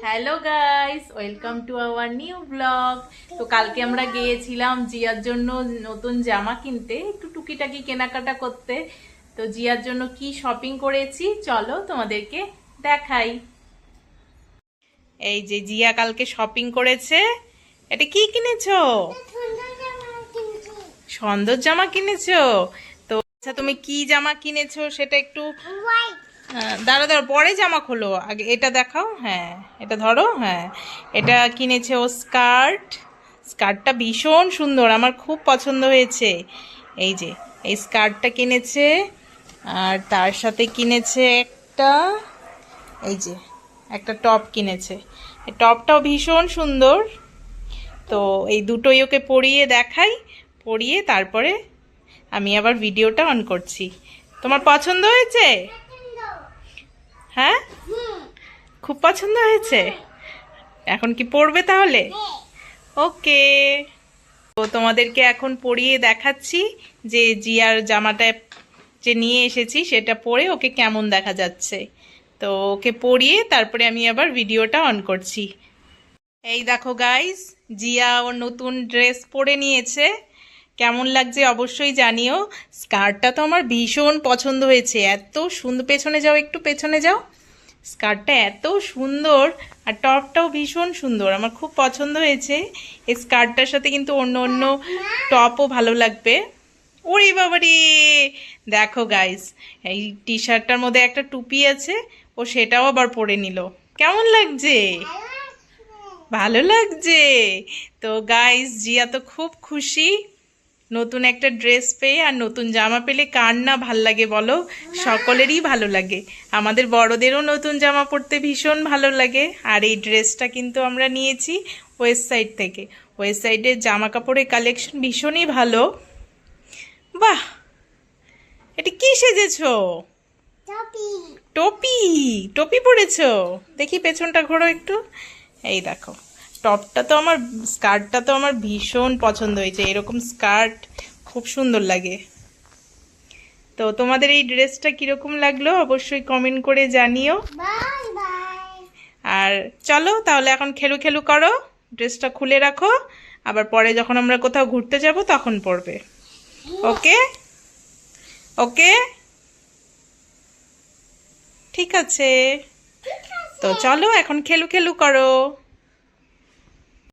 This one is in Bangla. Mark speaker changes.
Speaker 1: Hello guys, welcome to our new blog. তো কালকে আমরা গিয়েছিলাম জিয়ার জন্য নতুন জামা কিনতে, একটু টুকিটাকি কেনাকাটা করতে। তো জিয়ার জন্য কি শপিং করেছি চলো তোমাদেরকে দেখাই। এই যে জিয়া কালকে শপিং করেছে। এটা কি কিনেছো? সুন্দর জামা কিনেছো? তো আচ্ছা, তুমি কি জামা কিনেছো সেটা একটু দাঁড়া দাঁড়া, পরে জামা খোলো, আগে এটা দেখাও। হ্যাঁ, এটা ধরো। হ্যাঁ, এটা কিনেছে ও স্কার্ট। স্কার্টটা ভীষণ সুন্দর, আমার খুব পছন্দ হয়েছে। এই যে এই স্কার্টটা কিনেছে, আর তার সাথে কিনেছে একটা, এই যে একটা টপ কিনেছে। এই টপটাও ভীষণ সুন্দর। তো এই দুটোই ওকে পরিয়ে দেখাই, পরিয়ে তারপরে আমি আবার ভিডিওটা অন করছি। তোমার পছন্দ হয়েছে? হ্যাঁ, খুব পছন্দ হয়েছে। এখন কি পরবে তাহলে? ওকে। তো তোমাদেরকে এখন পরিয়ে দেখাচ্ছি যে জিয়ার জামাটা যে নিয়ে এসেছি সেটা পরে ওকে কেমন দেখা যাচ্ছে। তো ওকে পরিয়ে তারপরে আমি আবার ভিডিওটা অন করছি। এই দেখো গাইস, জিয়া ওর নতুন ড্রেস পরে নিয়েছে। কেমন লাগছে অবশ্যই জানিও। স্কার্টটা তো আমার ভীষণ পছন্দ হয়েছে, এত সুন্দর। পেছনে যাও, একটু পেছনে যাও। স্কার্টটা এত সুন্দর, আর টপটাও ভীষণ সুন্দর, আমার খুব পছন্দ হয়েছে। এই স্কার্টটার সাথে কিন্তু অন্য অন্য টপও ভালো লাগবে। ওরে বাবারে, দেখো গাইস, এই টি শার্টটার মধ্যে একটা টুপি আছে, ও সেটাও আবার পরে নিল। কেমন লাগছে? ভালো লাগছে। তো গাইস, জিয়া তো খুব খুশি নতুন একটা ড্রেস পেয়ে। আর নতুন জামা পেলে কার না ভাল লাগে বলো? সকলেরই ভালো লাগে। আমাদের বড়দেরও নতুন জামা পরতে ভীষণ ভালো লাগে। আর এই ড্রেসটা কিন্তু আমরা নিয়েছি ওয়েস্ট সাইড থেকে। ওয়েস্ট সাইডের জামা কাপড়ের কালেকশন ভীষণই ভালো। বাহ, এটা কি সেজেছো? টপি। টপি পরেছো? দেখি পেছনটা ঘোরো একটু। এই দেখো, টপটা তো আমার, স্কার্টটা তো আমার ভীষণ পছন্দ হয়েছে। এরকম স্কার্ট খুব সুন্দর লাগে। তো তোমাদের এই ড্রেসটা কিরকম লাগলো অবশ্যই কমেন্ট করে জানিও। আর চলো তাহলে এখন খেলু খেলু করো, ড্রেসটা খুলে রাখো, আবার পরে যখন আমরা কোথাও ঘুরতে যাব তখন পরবে। ওকে ওকে, ঠিক আছে। তো চলো এখন খেলু খেলু করো।